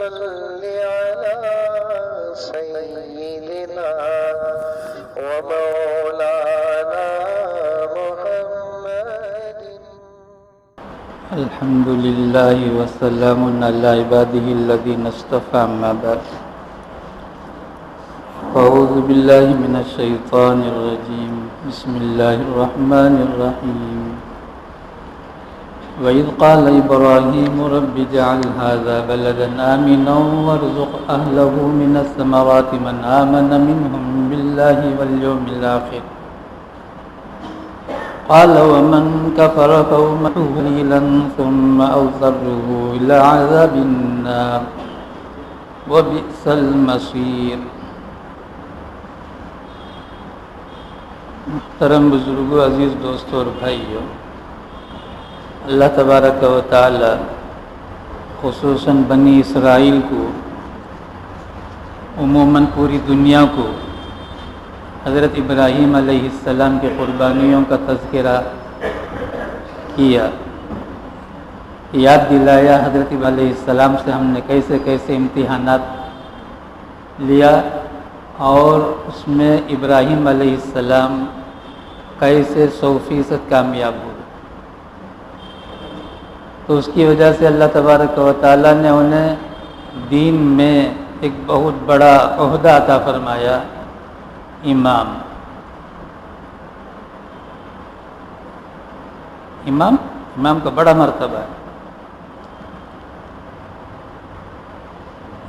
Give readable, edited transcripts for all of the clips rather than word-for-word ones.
صل على سيدنا ومولانا محمد. الحمد لله وسلام على عباده الذين اصطفى. أما بعد، أعوذ بالله من الشيطان الرجيم. بسم الله الرحمن الرحيم. وإذ قال إبراهيم رب اجعل هذا بلدا آمنا وارزق أهله من الثمرات من آمن منهم بالله واليوم الآخر قال ومن كفر فأمته قليلا ثم أضطره إلى عذاب النار وبئس المصير. محترم بزرگوں، عزیز دوستوں اور بھائیوں، اللہ تبارک و تعالی خصوصاً بنی اسرائیل کو، عموماً پوری دنیا کو حضرت ابراہیم علیہ السلام کی قربانیوں کا تذکرہ کیا، یاد دلایا حضرت علیہ السلام سے ہم نے کیسے کیسے امتحانات لیا اور اس میں ابراہیم علیہ السلام کیسے 100% کامیاب ہوئے. تو اس کی وجہ سے اللہ تبارک و تعالیٰ نے انہیں دین میں ایک بہت بڑا عہدہ عطا فرمایا، امام کا بڑا مرتبہ ہے.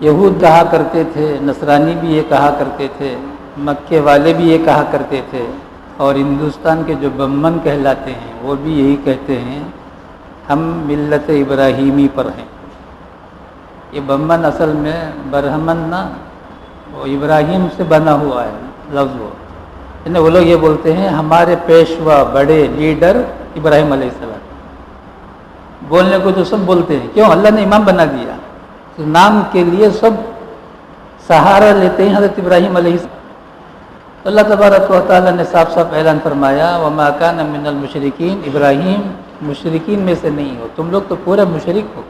یہود کہا کرتے تھے، نصرانی بھی یہ کہا کرتے تھے، مکے والے بھی یہ کہا کرتے تھے، اور ہندوستان کے جو بمن کہلاتے ہیں وہ بھی یہی کہتے ہیں ہم ملت ابراہیمی پر ہیں. یہ بمن اصل میں برہمن نہ، وہ ابراہیم سے بنا ہوا ہے لفظ. وہ لوگ یہ بولتے ہیں ہمارے پیشوا بڑے لیڈر ابراہیم علیہ السلام. بولنے کو تو سب بولتے ہیں، کیوں؟ اللہ نے امام بنا دیا، تو نام کے لیے سب سہارا لیتے ہیں حضرت ابراہیم علیہ السلام. اللہ تبارک و تعالیٰ نے صاف صاف اعلان فرمایا وما کان من المشرکین، ابراہیم مشرکین میں سے نہیں ہو، تم لوگ تو پورا مشرک ہو.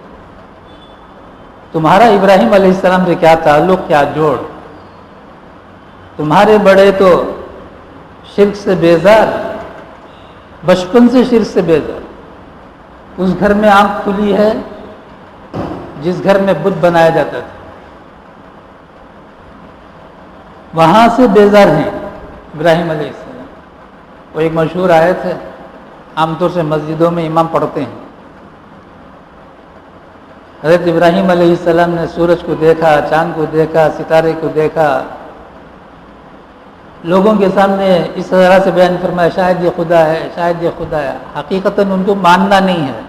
تمہارا ابراہیم علیہ السلام سے کیا تعلق، کیا جوڑ؟ تمہارے بڑے تو شرک سے بیزار، بچپن سے شرک سے بیزار. اس گھر میں آنکھ کھلی ہے جس گھر میں بت بنایا جاتا تھا، وہاں سے بیزار ہیں ابراہیم علیہ السلام. وہ ایک مشہور آیت ہے، عام طور سے مسجدوں میں امام پڑھتے ہیں. حضرت ابراہیم علیہ السلام نے سورج کو دیکھا، چاند کو دیکھا، ستارے کو دیکھا، لوگوں کے سامنے اس طرح سے بیان فرمایا شاید یہ خدا ہے، شاید یہ خدا ہے. حقیقتاً ان کو ماننا نہیں ہے.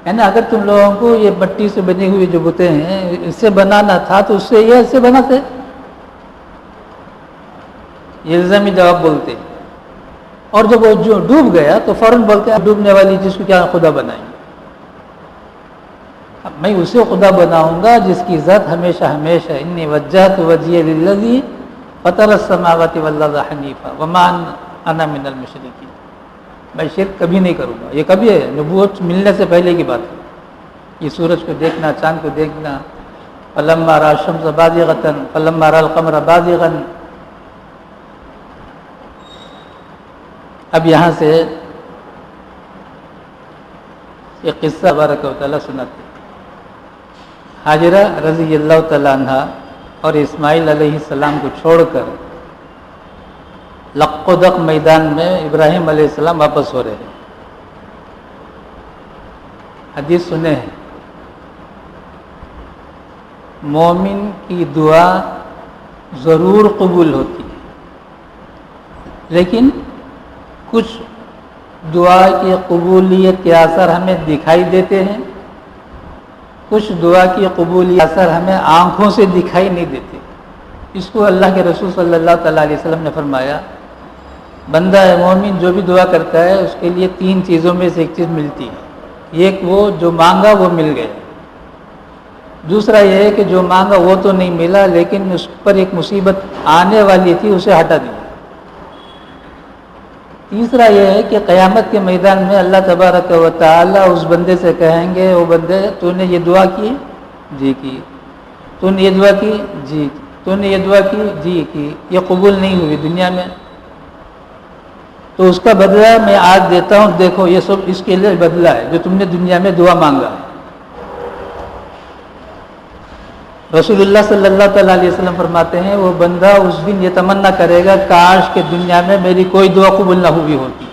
یعنی اگر تم لوگوں کو یہ مٹی سے بنی ہوئی جو بتیں ہیں اس سے بنانا تھا تو اس سے یہ ایسے بناتے. یہ الزامی جواب بولتے. اور جب وہ جو ڈوب گیا تو فوراً بولتے ہیں ڈوبنے والی چیز کو کیا خدا بنائیں؟ اب میں اسے خدا بناؤں گا جس کی ذات ہمیشہ ہمیشہ انی وجہت وجہی للذی فطر السماوات والارض حنیفا وما انا من المشرکین. میں شرک کبھی نہیں کروں گا. یہ کبھی ہے؟ نبوت ملنے سے پہلے کی بات ہے. یہ سورج کو دیکھنا، چاند کو دیکھنا، فلما رأى الشمس بازغة فلما رأى القمر بازغا. اب یہاں سے ایک قصہ تبارک و تعالیٰ سناتے. حاجرہ رضی اللہ تعالیٰ عنہ اور اسماعیل علیہ السلام کو چھوڑ کر لق و دق میدان میں ابراہیم علیہ السلام واپس ہو رہے ہیں. حدیث سنے ہیں، مومن کی دعا ضرور قبول ہوتی ہے، لیکن کچھ دعا کی قبولیت کے اثر ہمیں دکھائی دیتے ہیں، کچھ دعا کی قبولیت اثر ہمیں آنکھوں سے دکھائی نہیں دیتے. اس کو اللہ کے رسول صلی اللہ تعالیٰ علیہ وسلم نے فرمایا بندہ مومن جو بھی دعا کرتا ہے اس کے لیے 3 چیزوں میں سے ایک چیز ملتی ہے. ایک وہ جو مانگا وہ مل گیا، دوسرا یہ ہے کہ جو مانگا وہ تو نہیں ملا لیکن اس پر ایک مصیبت آنے والی تھی اسے ہٹا دیا. تیسرا یہ ہے کہ قیامت کے میدان میں اللہ تبارک و تعالی اس بندے سے کہیں گے وہ بندے تو نے یہ دعا کی؟ جی کی. تو نے یہ دعا کی جی، تو نے یہ دعا کی جی کی، یہ قبول نہیں ہوئی دنیا میں، تو اس کا بدلہ میں آج دیتا ہوں، دیکھو یہ سب اس کے لیے بدلہ ہے جو تم نے دنیا میں دعا مانگا۔ رسول اللہ صلی اللہ تعالیٰ علیہ وسلم فرماتے ہیں وہ بندہ اس دن یہ تمنا کرے گا کاش کہ دنیا میں میری کوئی دعا قبول نہ ہوئی ہوتی،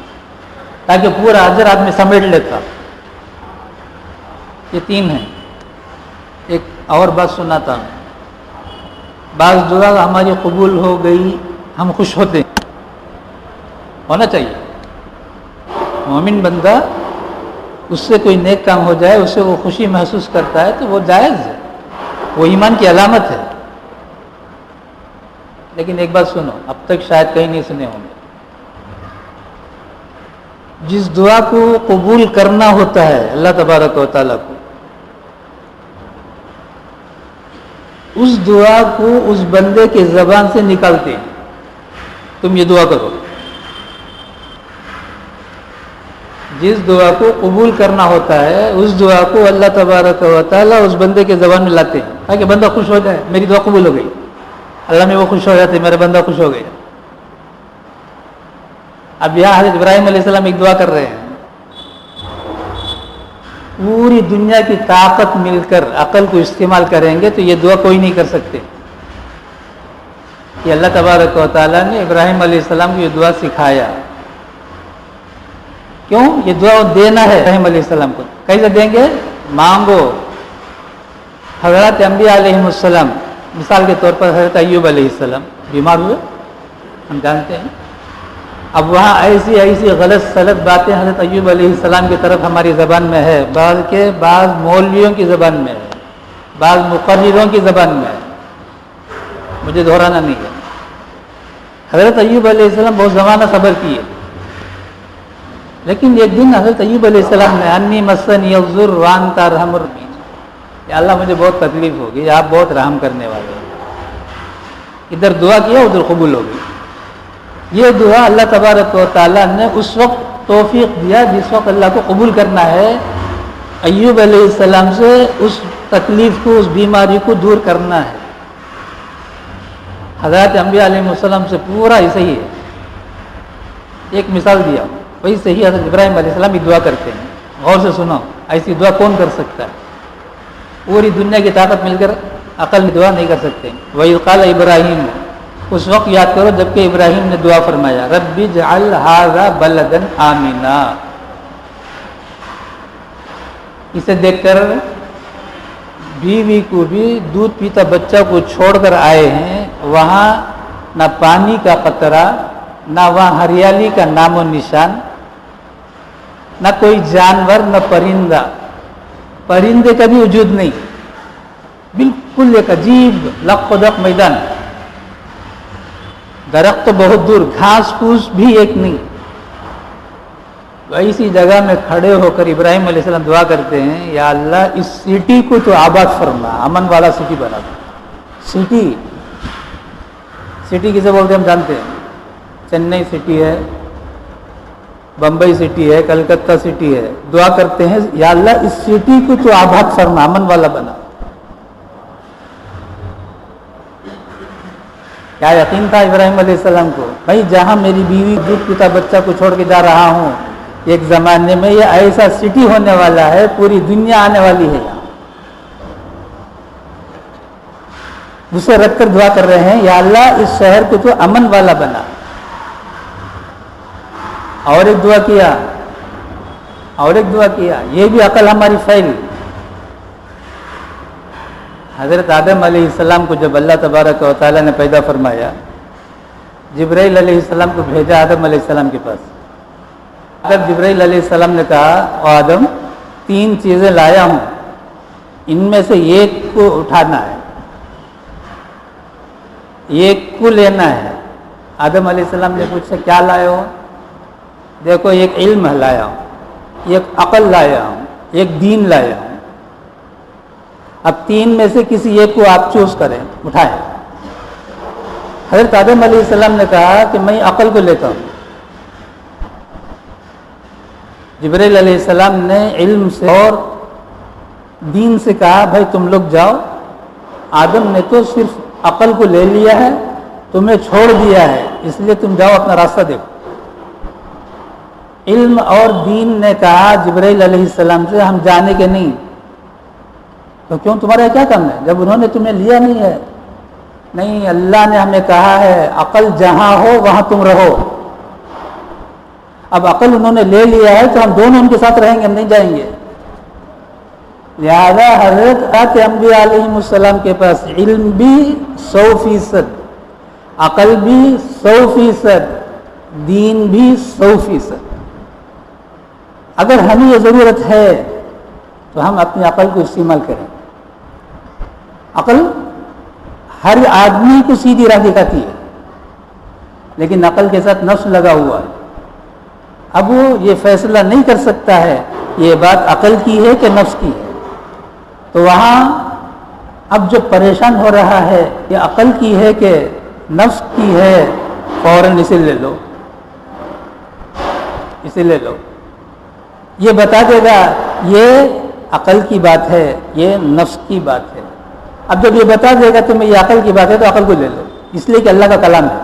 تاکہ پورا اجر آدمی سمیٹ لیتا۔ یہ تین ہیں۔ ایک اور بات سناتا ہوں، بعض دعا ہماری قبول ہو گئی ہم خوش ہوتے ہیں، ہونا چاہیے۔ مومن بندہ اس سے کوئی نیک کام ہو جائے اس سے وہ خوشی محسوس کرتا ہے تو وہ جائز ہے، وہ ایمان کی علامت ہے۔ لیکن ایک بات سنو، اب تک شاید کہیں نہیں سنے ہوں گے، جس دعا کو قبول کرنا ہوتا ہے اللہ تبارک و تعالیٰ کو، اس دعا کو اس بندے کے زبان سے نکالتے ہیں، تم یہ دعا کرو۔ جس دعا کو قبول کرنا ہوتا ہے اس دعا کو اللہ تبارک و تعالیٰ اس بندے کے زبان میں لاتے ہیں تاکہ بندہ خوش ہو جائے، میری دعا قبول ہو گئی، اللہ میں وہ خوش ہو جاتے، میرا بندہ خوش ہو گیا۔ اب یہاں حضرت ابراہیم علیہ السلام ایک دعا کر رہے ہیں، پوری دنیا کی طاقت مل کر عقل کو استعمال کریں گے تو یہ دعا کوئی نہیں کر سکتے۔ کہ اللہ تبارک و تعالیٰ نے ابراہیم علیہ السلام کو یہ دعا سکھایا، کیوں؟ یہ دعا دینا ہے ابراہیم علیہ السلام کو۔ کیسے دیں گے؟ مانگو۔ حضرت انبیاء علیہ السلام، مثال کے طور پر حضرت ایوب علیہ السلام بیمار ہوئے، ہم جانتے ہیں۔ اب وہاں ایسی غلط سلط باتیں حضرت ایوب علیہ السلام کی طرف ہماری زبان میں ہے، بعض مولویوں کی زبان میں ہے، بعض مقرروں کی زبان میں ہے، مجھے دہرانا نہیں ہے۔ حضرت ایوب علیہ السلام بہت زمانہ صبر کیے، لیکن ایک دن حضرت ایوب علیہ السلام نے انی مسنی الضر وانت ارحم الراحمین، یا اللہ مجھے بہت تکلیف ہوگی، آپ بہت رحم کرنے والے ہیں۔ ادھر دعا کیا ادھر قبول ہو گئی۔ یہ دعا اللہ تبارک و تعالیٰ نے اس وقت توفیق دیا جس وقت اللہ کو قبول کرنا ہے، ایوب علیہ السلام سے اس تکلیف کو، اس بیماری کو دور کرنا ہے۔ حضرت انبیاء علیہ السلام سے پورا ایسا ہی ہے۔ ایک مثال دیا، ویسے ہی حضرت ابراہیم علیہ السلام بھی دعا کرتے ہیں۔ غور سے سنو، ایسی دعا کون کر سکتا ہے؟ پوری دنیا کی طاقت مل کر عقل میں دعا نہیں کر سکتے۔ وَإِذْ قَالَ ابراہیم، اس وقت یاد کرو جبکہ ابراہیم نے دعا فرمایا رَبِّ اجْعَلْ هَٰذَا بَلَدًا آمِنًا۔ اسے دیکھ کر بیوی کو بھی دودھ پیتا بچہ کو چھوڑ کر آئے ہیں، وہاں نہ پانی کا قطرہ، نہ وہاں ہریالی کا نام و نشان، نہ کوئی جانور، نہ پرندہ، پرندے کا بھی وجود نہیں، بالکل ایک عجیب لق و دق میدان، درخت تو بہت دور، گھاس پھوس بھی ایک نہیں۔ ایسی جگہ میں کھڑے ہو کر ابراہیم علیہ السلام دعا کرتے ہیں، یا اللہ اس سٹی کو تو آباد فرما، امن والا سٹی بنا دو۔ سٹی کسے بولتے ہیں ہم جانتے ہیں، چنئی سٹی ہے، بمبئی سٹی ہے، کلکتہ سٹی ہے۔ دعا کرتے ہیں یا اللہ اس سٹی کو تو آباد فرما، امن والا بنا۔ کیا یقین تھا ابراہیم علیہ السلام کو، بھائی جہاں میری بیوی دودھ پیتا بچہ کو چھوڑ کے جا رہا ہوں، ایک زمانے میں یہ ایسا سٹی ہونے والا ہے، پوری دنیا آنے والی ہے یہاں۔ اسے رکھ کر دعا کر رہے ہیں یا اللہ اس شہر کو تو امن والا بنا۔ اور ایک دعا کیا، یہ بھی عقل ہماری فیل۔ حضرت آدم علیہ السلام کو جب اللہ تبارک و تعالیٰ نے پیدا فرمایا، جبرائیل علیہ السلام کو بھیجا آدم علیہ السلام کے پاس۔ جب جبرائیل علیہ السلام نے کہا او آدم 3 چیزیں لایا ہوں، ان میں سے ایک کو اٹھانا ہے، ایک کو لینا ہے۔ آدم علیہ السلام نے پوچھا کیا لائے ہو؟ دیکھو ایک علم لایا ہوں، ایک عقل لایا ہوں، ایک دین لایا ہوں۔ اب 3 میں سے کسی ایک کو آپ چوز کریں، اٹھائیں۔ حضرت آدم علیہ السلام نے کہا کہ میں عقل کو لیتا ہوں۔ جبرائیل علیہ السلام نے علم سے اور دین سے کہا بھائی تم لوگ جاؤ، آدم نے تو صرف عقل کو لے لیا ہے، تمہیں چھوڑ دیا ہے، اس لیے تم جاؤ اپنا راستہ دیکھو۔ علم اور دین نے کہا جبرائیل علیہ السلام سے ہم جانے کے نہیں، تو کیوں تمہارا کیا کام ہے جب انہوں نے تمہیں لیا نہیں ہے؟ نہیں، اللہ نے ہمیں کہا ہے عقل جہاں ہو وہاں تم رہو۔ اب عقل انہوں نے لے لیا ہے تو ہم دونوں ان کے ساتھ رہیں گے، ہم نہیں جائیں گے۔ لہذا حضرت انبیاء علیہ السلام کے پاس علم بھی 100%، عقل بھی 100%، دین بھی 100%۔ اگر ہمیں یہ ضرورت ہے تو ہم اپنی عقل کو استعمال کریں۔ عقل ہر آدمی کو سیدھی راہ دکھاتی ہے، لیکن عقل کے ساتھ نفس لگا ہوا ہے۔ اب وہ یہ فیصلہ نہیں کر سکتا ہے یہ بات عقل کی ہے کہ نفس کی ہے، تو وہاں اب جو پریشان ہو رہا ہے یہ عقل کی ہے کہ نفس کی ہے، فوراً اسے لے لو، اسے لے لو۔ یہ بتا دے گا یہ عقل کی بات ہے، یہ نفس کی بات ہے۔ اب جب یہ بتا دے گا تمہیں یہ عقل کی بات ہے تو عقل کو لے لو، اس لیے کہ اللہ کا کلام ہے،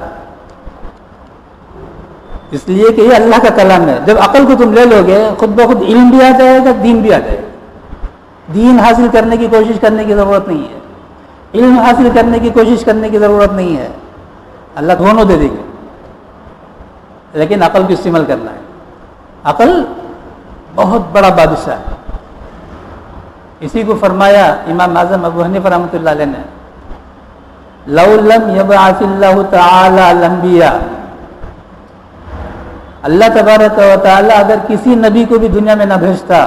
اس لیے کہ یہ اللہ کا کلام ہے۔ جب عقل کو تم لے لو گے خود بخود علم بھی آ جائے گا، دین بھی آ جائے گا۔ دین حاصل کرنے کی کوشش کرنے کی ضرورت نہیں ہے، علم حاصل کرنے کی کوشش کرنے کی ضرورت نہیں ہے، اللہ دونوں دے دیں گے، لیکن عقل کو استعمال کرنا ہے۔ عقل بہت بڑا بادشاہ ہے۔ اسی کو فرمایا امام اعظم ابو حنیفہ رحمۃ اللہ علیہ نے، لو لم یبعث اللہ تعالی الانبیاء، اللہ تبارک و تعالی اگر کسی نبی کو بھی دنیا میں نہ بھیجتا،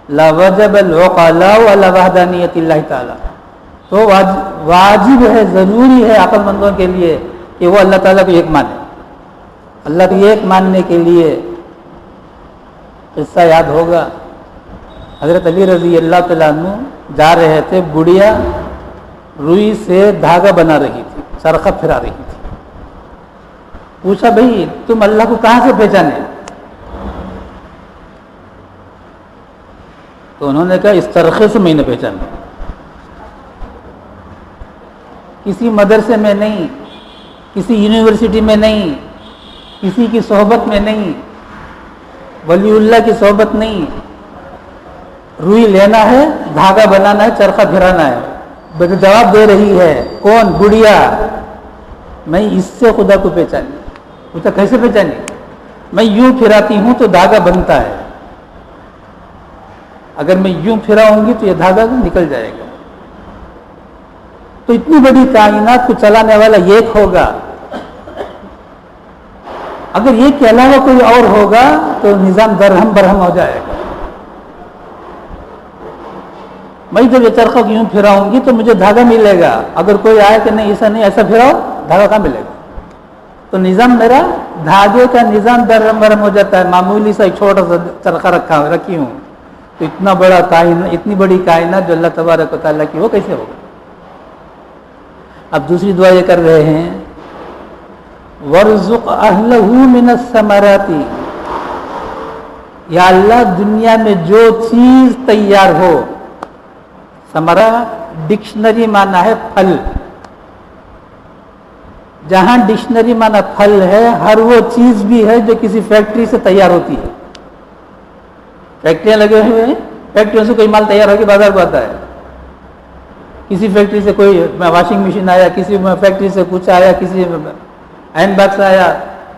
لوجب العقلاء علی وحدانیت اللہ تعالی، تو واجب ہے، ضروری ہے عقل مندوں کے لیے کہ وہ اللہ تعالیٰ کو ایک مانے۔ اللہ کو ایک ماننے کے لیے قصہ یاد ہوگا، حضرت علی رضی اللہ تعالیٰ عنہ جا رہے تھے، بڑھیا روئی سے دھاگا بنا رہی تھی، چرخہ پھرا رہی تھی۔ پوچھا بھائی تم اللہ کو کہاں سے پہچانے؟ تو انہوں نے کہا اس چرخے سے میں نے پہچانا، کسی مدرسے میں نہیں، کسی یونیورسٹی میں نہیں، کسی کی صحبت میں نہیں، ولی اللہ کی صحبت نہیں، روئی لینا ہے، دھاگا بنانا ہے، چرخہ پھرانا ہے۔ جواب دے رہی ہے کون؟ بڑھیا، میں اس سے خدا کو پہچانی۔ پوچھا کیسے پہچانی؟ میں یوں پھراتی ہوں تو دھاگا بنتا ہے، اگر میں یوں پھراؤں گی تو یہ دھاگا نکل جائے گا۔ تو اتنی بڑی کائنات کو چلانے والا ایک ہوگا، اگر یہ کے علاوہ کوئی اور ہوگا تو نظام درہم برہم ہو جائے گا۔ میں جب یہ چرخہ یوں پھراؤں گی تو مجھے دھاگا ملے گا، اگر کوئی آئے کہ نہیں ایسا نہیں، ایسا پھراؤ، دھاگا کہاں ملے گا؟ تو نظام میرا دھاگے کا نظام درہم برہم ہو جاتا ہے۔ معمولی سا ایک چھوٹا سا چرخہ رکھی ہوں، تو اتنا بڑا کائنات، اتنی بڑی کائنات جو اللہ تبارک و تعالیٰ کی، وہ کیسے ہوگا؟ اب دوسری دعا یہ کر رہے ہیں، وَارْزُقْ أَهْلَهُ مِنَ الثَّمَرَاتِ، یا اللہ دنیا میں جو چیز تیار ہو، ثمرہ ڈکشنری معنی ہے پھل، جہاں ڈکشنری معنی پھل ہے، ہر وہ چیز بھی ہے جو کسی فیکٹری سے تیار ہوتی ہے۔ فیکٹریاں لگے ہوئے ہیں، فیکٹریوں سے کوئی مال تیار ہو کے بازار کو آتا ہے، کسی فیکٹری سے کوئی واشنگ مشین آیا، کسی فیکٹری سے کچھ آیا، کسی ہینڈ بیگس آیا۔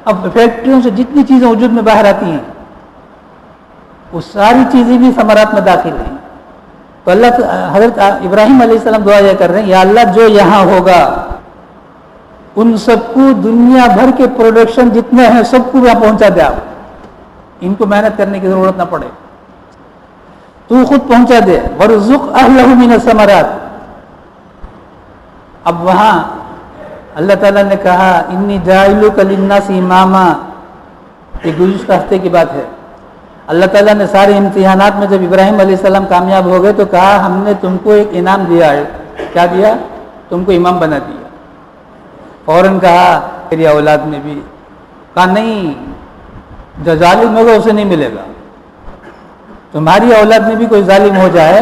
اب فیکٹریوں سے جتنی چیزیں وجود میں باہر آتی ہیں وہ ساری چیزیں بھی ثمرات میں داخل ہیں۔ تو اللہ حضرت ابراہیم علیہ السلام دعا یہ کر رہے ہیں، یا اللہ جو یہاں ہوگا ان سب کو دنیا بھر کے پروڈکشن جتنے ہیں سب کو یہاں پہنچا دے، آپ ان کو محنت کرنے کی ضرورت نہ پڑے، تو خود پہنچا دے۔ وَارْزُقْ أَهْلَهُ مِنَ الثَّمَرَاتِ، اب وہاں اللہ تعالیٰ نے کہا انی جاعلک للناس اماما، یہ گزشتہ ہفتے کی بات ہے۔ اللہ تعالیٰ نے سارے امتحانات میں جب ابراہیم علیہ السلام کامیاب ہو گئے تو کہا ہم نے تم کو ایک انعام دیا ہے۔ کیا دیا؟ تم کو امام بنا دیا۔ فوراً کہا میری اولاد میں بھی، کہا نہیں، جو ظالم ہوگا اسے نہیں ملے گا، تمہاری اولاد میں بھی کوئی ظالم ہو جائے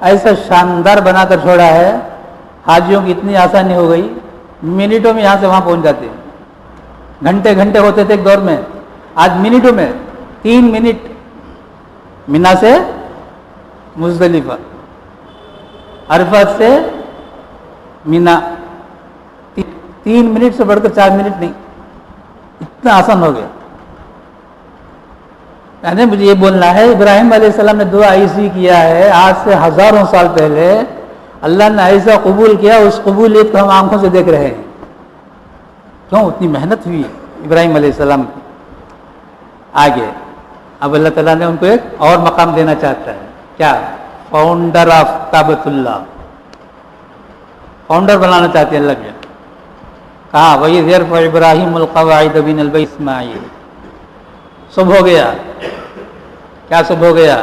ایسا شاندار بنا کر چھوڑا ہے، حاجیوں کی اتنی آسانی ہو گئی، منٹوں میں یہاں سے وہاں پہنچ جاتے ہیں۔ گھنٹے گھنٹے ہوتے تھے ایک دور میں، آج منٹوں میں 3 منٹ منا سے مزدلفہ، عرفات سے منا 3 منٹ سے بڑھ کر 4 منٹ نہیں، اتنا آسان ہو گیا۔ یعنی مجھے یہ بولنا ہے ابراہیم علیہ السلام نے دعا ایسی کیا ہے، آج سے ہزاروں سال پہلے اللہ نے ایسا قبول کیا، اس قبولیت کو ہم آنکھوں سے دیکھ رہے ہیں۔ کیوں؟ اتنی محنت ہوئی ابراہیم علیہ السلام کی۔ آگے اب اللہ تعالیٰ نے ان کو ایک اور مقام دینا چاہتا ہے، کیا؟ فاؤنڈر آف کعبۃ اللہ، فاؤنڈر بنانا چاہتے ہیں اللہ کے۔ کہا وَإِذْ يَرْفَعُ إِبْرَاهِيمُ الْقَوَاعِدَ مِنَ الْبَيْتِ إِسْمَاعِيلَ۔ صبح ہو گیا، کیا صبح ہو گیا؟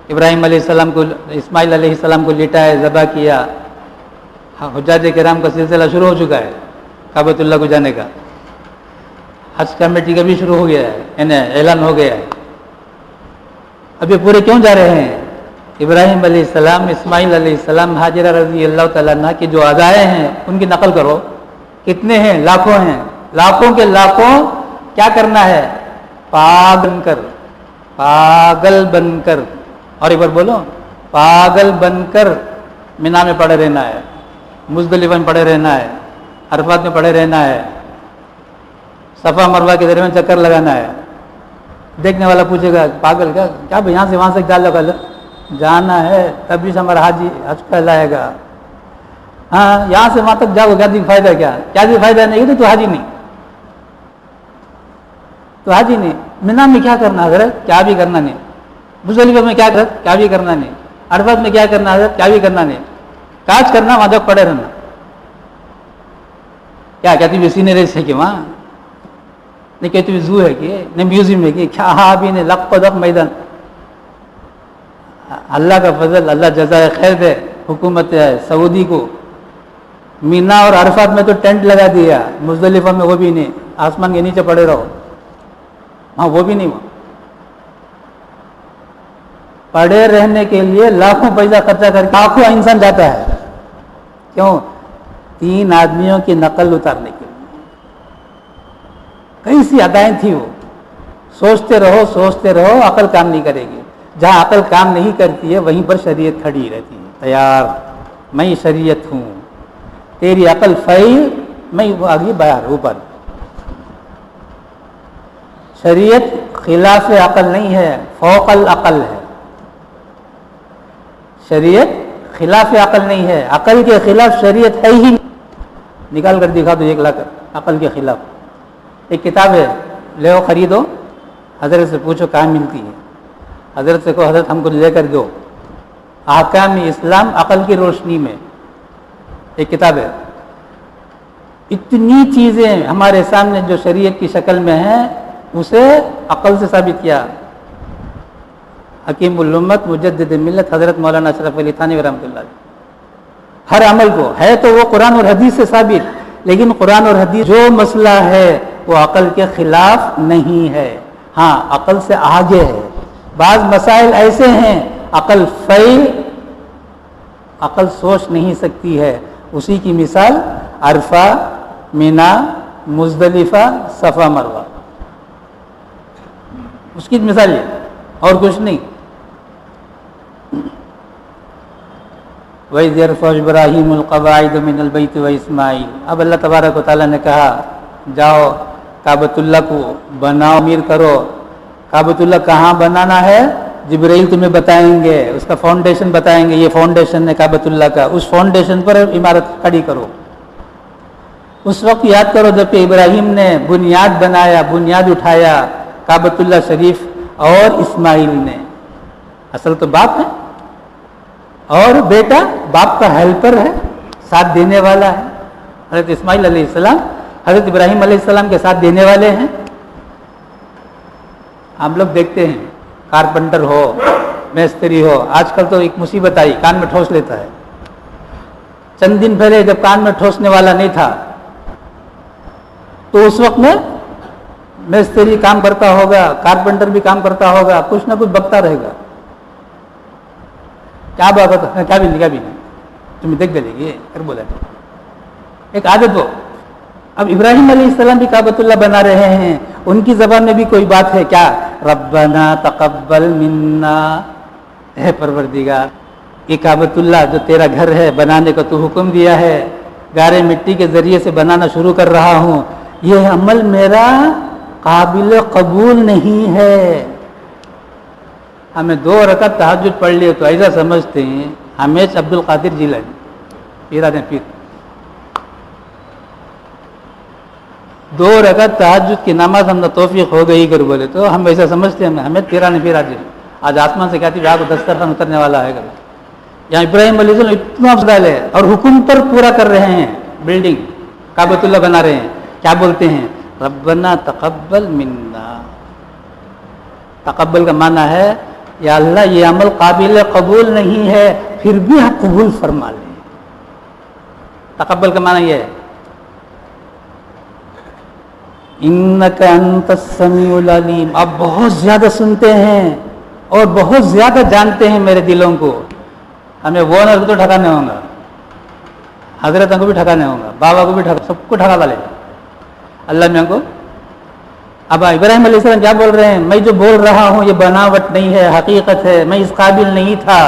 ابراہیم علیہ السلام کو، اسماعیل علیہ السلام کو لٹایا، ذبح کیا، حجاج کرام کا سلسلہ شروع ہو چکا ہے کعبۃ اللہ کو جانے کا، حج کمیٹی کا بھی شروع ہو گیا ہے، یعنی اعلان ہو گیا ہے۔ اب یہ پورے کیوں جا رہے ہیں؟ ابراہیم علیہ السلام، اسماعیل علیہ السلام، ہاجرہ رضی اللہ تعالیٰ عنہ کے جو اعضائے ہیں ان کی نقل کرو، کتنے ہیں؟ لاکھوں ہیں، لاکھوں کے لاکھوں کیا کرنا ہے؟ پاگل بن کر، اور ایک بار بولو، پاگل بن کر مینا میں پڑے رہنا ہے، مزدلفہ میں پڑے رہنا ہے، عرفات میں پڑے رہنا ہے، صفا مروہ کے درمیان چکر لگانا ہے۔ دیکھنے والا پوچھے گا پاگل کیا یہاں سے وہاں سے جانا ہے، تب بھی ہمارا حاجی حج کہلائے گا۔ ہاں یہاں سے وہاں تک جاؤ، کیا فائدہ؟ کیا فائدہ نہیں؟ تو حاجی نہیں، تو حاجی نہیں۔ مینا میں کیا کرنا حضرت؟ کیا بھی کرنا نہیں۔ مزدلفہ میں کیا بھی کرنا نہیں۔ عرفات میں کیا کرنا حضرت؟ کیا بھی کرنا نہیں۔ کاج کرنا، وہاں جب پڑے رہنا۔ کیا کہتی ہوئی سینریس ہے کہ وہاں نہیں، کہتی ہوئی زو ہے کہ نہیں، میوزیم ہے کہ کیا؟ ہاں بھی نہیں، لق دق میدان۔ اللہ کا فضل، اللہ جزائے خیر دے حکومت سعودی کو، مینا اور عرفات میں تو ٹینٹ لگا دیا، مزدلفہ میں وہ بھی نہیں، آسمان کے نیچے پڑے رہو، ہاں وہ بھی نہیں۔ وہاں پڑے رہنے کے لیے لاکھوں پیسہ خرچہ کر کے لاکھوں انسان جاتا ہے، کیوں؟ 3 آدمیوں کی نقل اتارنے کے لیے۔ کیسی ادائیں تھی وہ، سوچتے رہو، عقل کام نہیں کرے گی۔ جہاں عقل کام نہیں کرتی ہے وہیں پر شریعت کھڑی رہتی ہے، تیار میں شریعت ہوں، تیری عقل فیل، میں آگے باہر اوپر۔ شریعت خلاف عقل نہیں ہے، فوق العقل ہے۔ شریعت خلاف عقل نہیں ہے، عقل کے خلاف شریعت ہے ہی نہیں۔ نکال کر دکھا دو 1 لاکھ عقل کے خلاف۔ ایک کتاب ہے، لے خریدو، حضرت سے پوچھو کہاں ملتی ہے، حضرت سے کہو حضرت ہم کو لے کر دو، احکام اسلام عقل کی روشنی میں، ایک کتاب ہے۔ اتنی چیزیں ہمارے سامنے جو شریعت کی شکل میں ہیں، اسے عقل سے ثابت کیا۔ حکیم الامت مجدد ملت حضرت مولانا اشرف علی تھانوی رحمۃ اللہ علیہ، ہر عمل کو ہے تو وہ قرآن اور حدیث سے ثابت، لیکن قرآن اور حدیث جو مسئلہ ہے وہ عقل کے خلاف نہیں ہے، ہاں عقل سے آگے ہے۔ بعض مسائل ایسے ہیں عقل فیل، عقل سوچ نہیں سکتی ہے، اسی کی مثال عرفہ، مینا، مزدلفہ، صفا مروہ، اس کی مثال یہ، اور کچھ نہیں۔ وَإِذْ يَرْفَعُ إِبْرَاهِيمُ الْقَوَاعِدَ مِنَ الْبَيْتِ وَإِسْمَاعِيلُ۔ اب اللہ تبارک و تعالیٰ نے کہا جاؤ کعبۃ اللہ کو بناؤ، تعمیر کرو۔ کعبۃ اللہ کہاں بنانا ہے؟ جبرائیل تمہیں بتائیں گے، اس کا فاؤنڈیشن بتائیں گے، یہ فاؤنڈیشن ہے کعبۃ اللہ کا، اس فاؤنڈیشن پر عمارت کھڑی کرو۔ اس وقت یاد کرو جب کہ ابراہیم نے بنیاد بنایا، بنیاد اٹھایا کعبۃ اللہ شریف، اور اسماعیل نے، اصل تو باپ ہے، اور بیٹا باپ کا ہیلپر ہے، ساتھ دینے والا ہے۔ حضرت اسماعیل علیہ السلام حضرت ابراہیم علیہ السلام کے ساتھ دینے والے ہیں۔ ہم لوگ دیکھتے ہیں کارپینٹر ہو، میستری ہو، آج کل تو ایک مصیبت آئی، کان میں ٹھوس لیتا ہے۔ چند دن پہلے جب کان میں ٹھوسنے والا نہیں تھا تو اس وقت میں میستری کام کرتا ہوگا، کارپینٹر بھی کام کرتا ہوگا، کچھ نہ کچھ بکتا رہے گا۔ کیا بات ہے؟ کیا بھی نہیں تمہیں دیکھ لے گی پھر بولا ایک عادت وہ. اب ابراہیم علیہ السلام بھی کعبۃ اللہ بنا رہے ہیں, ان کی زبان میں بھی کوئی بات ہے کیا؟ ربنا تقبل منا, اے پروردگار یہ کعبۃ اللہ جو تیرا گھر ہے بنانے کا تو حکم دیا ہے, گارے مٹی کے ذریعے سے بنانا شروع کر رہا ہوں, یہ عمل میرا قابل قبول نہیں ہے. ہمیں 2 رکعت تہجد پڑھ لیے تو ایسا سمجھتے ہیں ہمیں عبد القادر جیلانی پیر 2 رکعت تہجد کی نماز ہم نے توفیق ہو گئی کر بولے تو ہم ایسا سمجھتے ہیں ہمیں پیران پیر آج آسمان سے کہتی ہے دسترخوان اترنے والا ہے. یہاں ابراہیم علیہ السلام اتنا افضل ہے اور حکم پر پورا کر رہے ہیں, بلڈنگ کعبۃ اللہ بنا رہے ہیں. کیا بولتے ہیں؟ ربنا تقبل منا. تقبل کا معنی ہے یا اللہ یہ عمل قابل قبول نہیں ہے پھر بھی آپ قبول فرما لیں. تقبل کا معنی یہ ہے انک انت السمیع العلیم, آپ بہت زیادہ سنتے ہیں اور بہت زیادہ جانتے ہیں میرے دلوں کو. ہمیں وہ نہ تو ٹھکانے ہوں گا, حضرت کو بھی ٹھکانے ہوں گا, بابا کو بھی سب کو ٹھکا والے اللہ میں کو. اب ابراہیم علیہ السلام کیا بول رہے ہیں؟ میں جو بول رہا ہوں یہ بناوٹ نہیں ہے, حقیقت ہے. میں اس قابل نہیں تھا,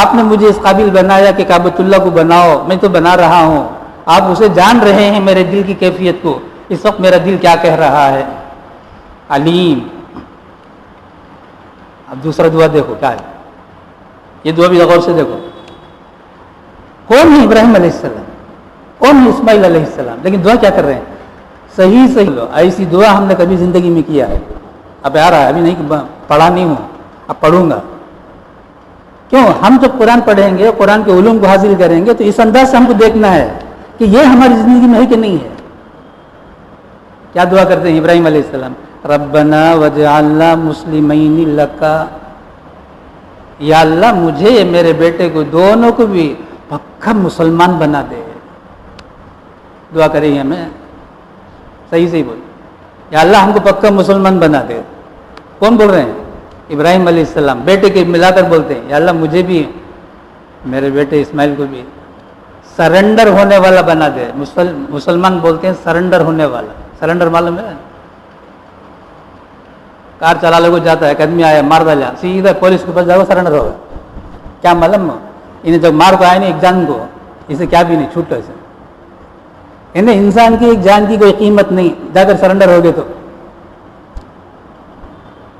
آپ نے مجھے اس قابل بنایا کہ کعبۃ اللہ کو بناؤ, میں تو بنا رہا ہوں. آپ اسے جان رہے ہیں میرے دل کی کیفیت کو, اس وقت میرا دل کیا کہہ رہا ہے. علیم. اب دوسرا دعا دیکھو کیا ہے, یہ دعا بھی غور سے دیکھو. کون ہے ابراہیم علیہ السلام, کون ہے اسماعیل علیہ السلام, لیکن دعا کیا کر رہے ہیں؟ صحیح لو. ایسی دعا ہم نے کبھی زندگی میں کیا ہے. اب آ رہا ہے, ابھی نہیں پڑھا نہیں ہوں, اب پڑھوں گا. کیوں؟ ہم جب قرآن پڑھیں گے, قرآن کے علوم کو حاصل کریں گے تو اس انداز سے ہم کو دیکھنا ہے کہ یہ ہماری زندگی میں ہے کہ نہیں ہے. کیا دعا کرتے ہیں ابراہیم علیہ السلام؟ ربنا وجعلنا مسلمین لک, یا اللہ مجھے میرے بیٹے کو دونوں کو بھی پکا مسلمان بنا دے. دعا کریں ہمیں صحیح بول, یا اللہ ہم کو پکا مسلمان بنا دے. کون بول رہے ہیں؟ ابراہیم علیہ السلام. بیٹے کے ملا کر بولتے ہیں یا اللہ مجھے بھی میرے بیٹے اسماعیل کو بھی سرنڈر ہونے والا بنا دے. مسلمان بولتے ہیں سرنڈر ہونے والا. سرنڈر معلوم ہے؟ کار چلانے کو جاتا ہے, ایک آدمی آیا مار ڈالا, سیدھا پولیس کے پاس جاؤ سرنڈر ہوگا. کیا معلوم؟ انہیں جب مار کو آئے نہیں ایک جان کو, اسے کیا بھی نہیں چھوٹو اسے. انہیں انسان کی ایک جان کی کوئی قیمت نہیں, جا کر سرنڈر ہو گئے تو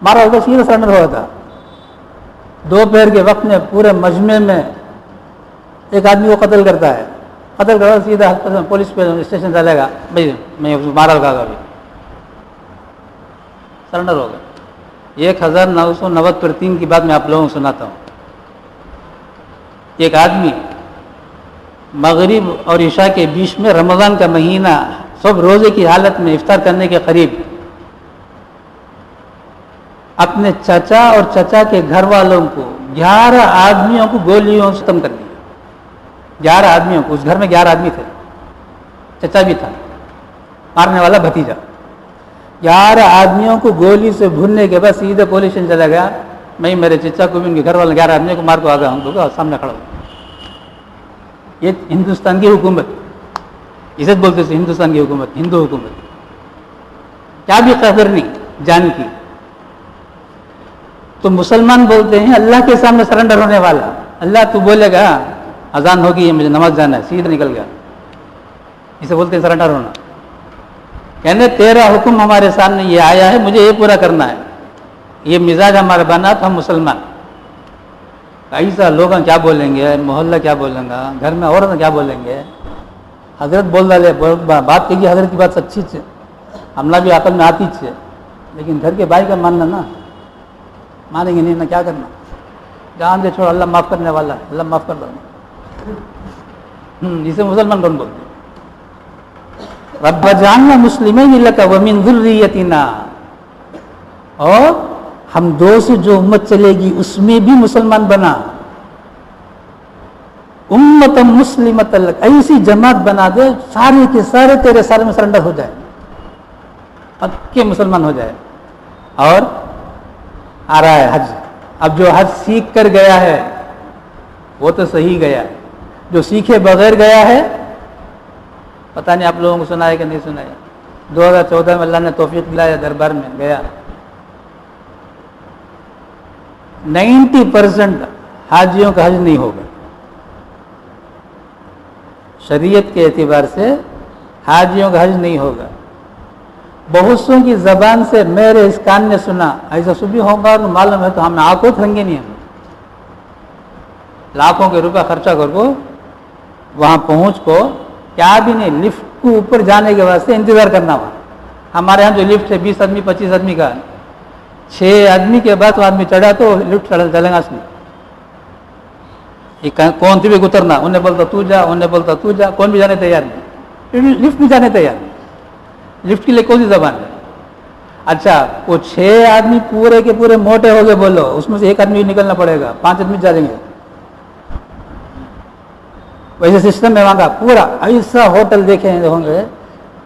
مارا ہوگا, سیدھا سرنڈر ہوا تھا. دوپہر کے وقت میں پورے مجمع میں ایک آدمی کو قتل کرتا ہے, قتل کرا سیدھا پولیس پہ اسٹیشن چلے گا, بھائی میں مارا لگا گا, ابھی سرنڈر ہوگا. 1993 کی بات میں آپ لوگوں کو سناتا ہوں. ایک آدمی مغرب اور عشاء کے بیچ میں, رمضان کا مہینہ, سب روزے کی حالت میں افطار کرنے کے قریب, اپنے چچا اور چچا کے گھر والوں کو 11 آدمیوں کو گولیوں سے ختم کر دیا. 11 آدمیوں کو, اس گھر میں 11 آدمی تھے, چچا بھی تھا, مارنے والا بھتیجا. 11 آدمیوں کو گولی سے بھوننے کے بعد سیدھے پولیس اسٹیشن چلا گیا. میں میرے چچا کو بھی ان کے گھر والے 11 آدمیوں کو مار کو آ گیا ہوں, تو سامنے کھڑا ہوں. یہ ہندوستان کی حکومت, اسے بولتے تھے ہندوستان کی حکومت, ہندو حکومت. کیا بھی قدر نہیں جان کی. تو مسلمان بولتے ہیں اللہ کے سامنے سرنڈر ہونے والا. اللہ تو بولے گا اذان ہوگی ہے مجھے نماز جانا ہے, سیدھا نکل گیا. اسے بولتے ہیں سرنڈر ہونا. کہنے تیرا حکم ہمارے سامنے یہ آیا ہے, مجھے یہ پورا کرنا ہے. یہ مزاج ہمارا بنا تو ہم مسلمان. ایسا لوگ کیا بولیں گے, محلہ کیا بولیں گا, گھر میں عورت کیا بولیں گے. حضرت بول رہے بات کہیے, حضرت کی بات سچی ہے, ہم بھی عقل میں آتی ہے, لیکن گھر کے بھائی کا ماننا نا, مانیں گے نہیں نا, کیا کرنا. جان دے چھوڑ, اللہ معاف کرنے والا ہے, اللہ معاف کر دو. جسے مسلمان کون بولتے ہیں؟ رب جعلنا مسلمین لک ومن ذریتنا, اور ہم 2 سے جو امت چلے گی اس میں بھی مسلمان بنا. امت مسلمت لک, ایسی جماعت بنا دے سارے کے سارے تیرے سارے میں سرنڈر ہو جائے, پکے مسلمان ہو جائے. اور آ رہا ہے حج. اب جو حج سیکھ کر گیا ہے وہ تو صحیح گیا. جو سیکھے بغیر گیا ہے, پتہ نہیں آپ لوگوں کو سنا ہے کہ نہیں سنا ہے. 2014 میں اللہ نے توفیق دلایا, دربار میں گیا. 90% حاجیوں کا حج نہیں ہوگا. شریعت کے اعتبار سے حاجیوں کا حج نہیں ہوگا. بہت سوں کی زبان سے میرے اس کان نے سنا ایسا صبح ہوگا اور معلوم ہے تو ہم آنکھوں تھرنگے نہیں. ہم لاکھوں کے روپے خرچہ کر کو وہاں پہنچ کو کیا بھی نہیں, لفٹ کو اوپر جانے کے واسطے انتظار کرنا ہوا. ہمارے ہاں جو لفٹ ہے 20 آدمی 25 آدمی کا, 6 آدمی کے بعد وہ آدمی چڑھا تو لفٹ چلے گا اس میں. کون سی بھی اترنا, انہیں بولتا تو جا, انہیں بولتا تو جا, کون بھی جانے تیار نہیں, لفٹ بھی جانے تیار نہیں. لفٹ کے لیے کون سی زبان ہے؟ اچھا وہ 6 آدمی پورے کے پورے موٹے ہو گئے بولو, اس میں سے 1 آدمی نکلنا پڑے گا, 5 آدمی جا لیں گے. ویسے سسٹم ہے وہاں کا پورا. ایسا ہوٹل دیکھے ہوں گے,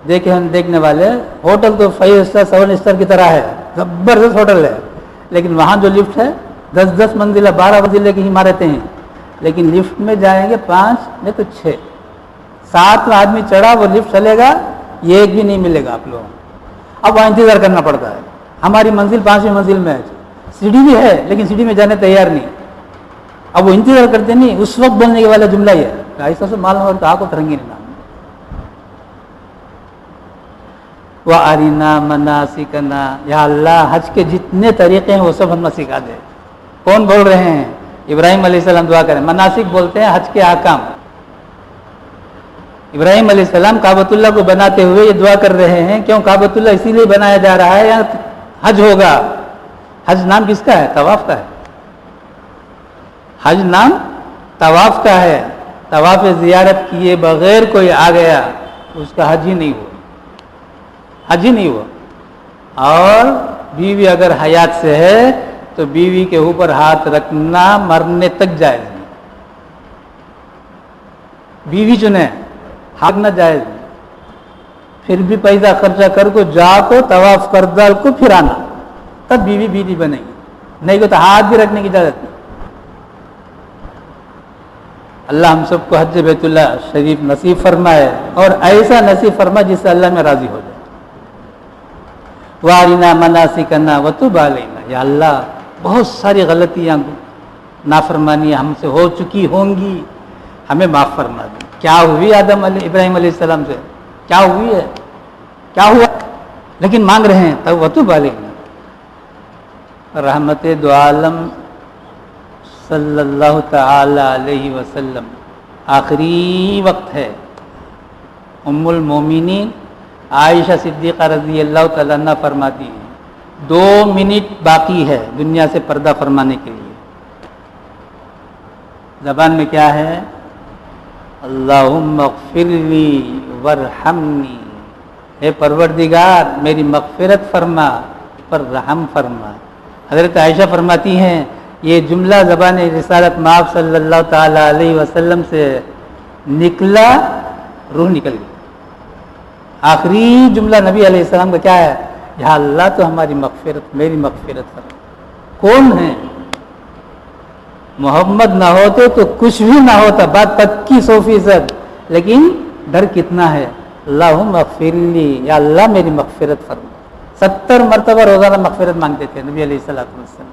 دیکھنے والے ہوٹل تو 5 اسٹار 7 اسٹار کی طرح ہے, زبردست ہوٹل ہے. لیکن وہاں جو لفٹ ہے 10 منزلہ 12 منزلے کی عمارتیں ہیں, لیکن لفٹ میں جائیں گے 5 نہیں تو 6 7 آدمی چڑھا وہ لفٹ چلے گا, ایک بھی نہیں ملے گا آپ لوگوں. اب وہاں انتظار کرنا پڑتا ہے. ہماری منزل 5ویں منزل میں ہے, سیڑھی بھی ہے لیکن سیڑھی میں جانے تیار نہیں. اب وہ انتظار کرتے نہیں, اس وقت بولنے کے والا جملہ یہ ایسا سے معلوم ہوتا آپ کو ترنگی نہیں. وَأَرِنَا مَنَاسِكَنَا, یا اللہ حج کے جتنے طریقے ہیں وہ سب ہم سکھا دے. کون بول رہے ہیں؟ ابراہیم علیہ السلام دعا کریں. مناسک بولتے ہیں حج کے احکام. ابراہیم علیہ السلام کعبۃ اللہ کو بناتے ہوئے یہ دعا کر رہے ہیں. کیوں کعبۃ اللہ اسی لیے بنایا جا رہا ہے, یا حج ہوگا. حج نام کس کا ہے؟ طواف کا ہے. حج نام طواف کا ہے. طواف زیارت کیے بغیر کوئی آ گیا اس کا حج ہی نہیں ہوا, حج ہی نہیں ہوا. اور بیوی اگر حیات سے ہے تو بیوی کے اوپر ہاتھ رکھنا مرنے تک جائز نہیں. بیوی چنے ہاتھ نہ جائز نہیں. پھر بھی پیسہ خرچہ کر کو جا کو طواف کر دال کو پھر آنا, تب بیوی بنے گی. نہیں کو تو ہاتھ بھی رکھنے کی اجازت نہیں. اللہ ہم سب کو حج بیت اللہ شریف نصیب فرمائے, اور ایسا نصیب فرمائے جس سے اللہ میں راضی ہو جائے. وَأَرِنَا مَنَاسِكَنَا وَتُبْ عَلَيْنَا, یا اللہ بہت ساری غلطیاں نافرمانیاں ہم سے ہو چکی ہوں گی, ہمیں معاف فرما دیں. کیا ہوئی ابراہیم علیہ السلام سے؟ کیا ہوئی ہے؟ کیا ہوا؟ لیکن مانگ رہے ہیں تب وَتُبْ عَلَيْنَا. رحمت دو عالم صلی اللہ تعالی علیہ وسلم, آخری وقت ہے. ام المومنین عائشہ صدیقہ رضی اللہ تعالیٰ عنہ فرماتی ہیں 2 منٹ باقی ہے دنیا سے پردہ فرمانے کے لیے. زبان میں کیا ہے؟ اللہم اغفر لی ورحمنی, اے پروردگار میری مغفرت فرما پر رحم فرما. حضرت عائشہ فرماتی ہیں یہ جملہ زبان رسالت مآب صلی اللہ تعالی علیہ وسلم سے نکلا, روح نکل گئی. آخری جملہ نبی علیہ السلام کا کیا ہے؟ یا اللہ تو ہماری مغفرت, میری مغفرت فرما. کون ہے؟ محمد نہ ہوتے تو کچھ بھی نہ ہوتا, بات پکی 100%. لیکن ڈر کتنا ہے؟ اللہم اغفر لی, یا اللہ میری مغفرت فرما. 70 مرتبہ روزانہ مغفرت مانگتے تھے نبی علیہ السلام.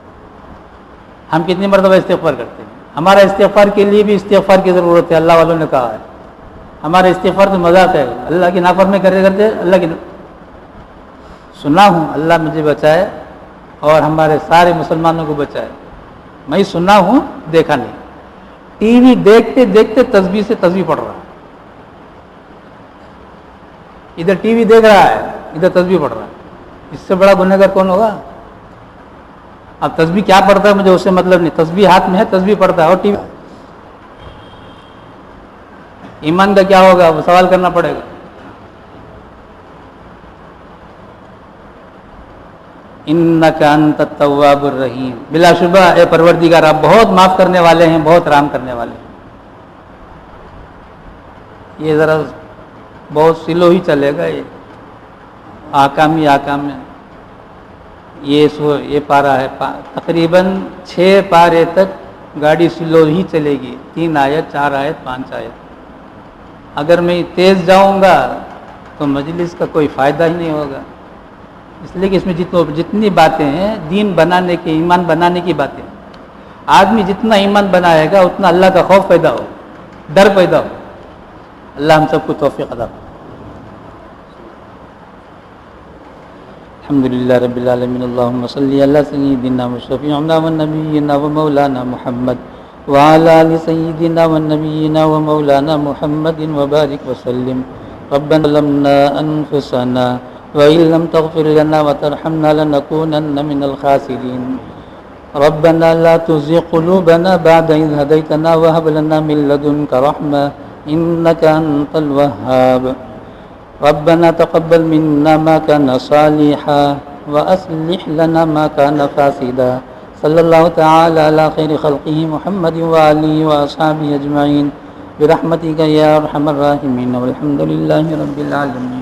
ہم کتنی مرتبہ استغفار کرتے ہیں؟ ہمارا استغفار کے لیے بھی استغفار کی ضرورت ہے. اللہ والوں نے کہا ہے ہمارا استغفار تو مذاق ہے, اللہ کی نافرمانی کرتے اللہ کی. سنا ہوں, اللہ مجھے بچائے اور ہمارے سارے مسلمانوں کو بچائے. میں سنا ہوں, دیکھا نہیں. ٹی وی دیکھتے دیکھتے تسبیح سے تسبیح پڑھ رہا ہے. ادھر ٹی وی دیکھ رہا ہے, ادھر تسبیح پڑھ رہا ہے. اس سے بڑا گنہگار کون ہوگا؟ اب تسبیح کیا پڑھتا ہے مجھے اس سے مطلب نہیں, تسبیح ہاتھ میں ہے, تسبیح پڑھتا ہے. اور ٹی وی ایمان کا کیا ہوگا وہ سوال کرنا پڑے گا. انک انت التواب الرحیم, بلا شبہ اے پروردگار آپ بہت معاف کرنے والے ہیں, بہت رحم کرنے والے ہیں. یہ ذرا بہت سلو ہی چلے گا, یہ آکام ہے. یہ پارہ ہے تقریباً 6 پارے تک گاڑی سلو ہی چلے گی، 3 آیت 4 آیت 5 آیت. اگر میں تیز جاؤں گا تو مجلس کا کوئی فائدہ ہی نہیں ہوگا. اس لیے کہ اس میں جتنی باتیں ہیں دین بنانے کے، ایمان بنانے کی باتیں. آدمی جتنا ایمان بنائے گا اتنا اللہ کا خوف پیدا ہو، ڈر پیدا ہو. اللہ ہم سب کو توفیق عطا فرمائے. الحمدللہ رب العالمین. اللہم صلی علی سیدنا و شفیعنا و نبینا و مولانا محمد وعلی آل سیدنا و نبینا و مولانا محمد وبارک وسلم. ربنا ظلمنا انفسنا وإن لم تغفر لنا وترحمنا لنكونن من الخاسرين. ربنا لا تزغ قلوبنا بعد إذ هديتنا وهب لنا من لدنك رحمة إنك أنت الوهاب. ربنا تقبل منا ما كان صالحا وأصلح لنا ما كان فاسدا. صلى الله تعالى على خير خلقه محمد وآله وأصحابه أجمعين برحمتك يا أرحم الراحمين والحمد لله رب العالمين.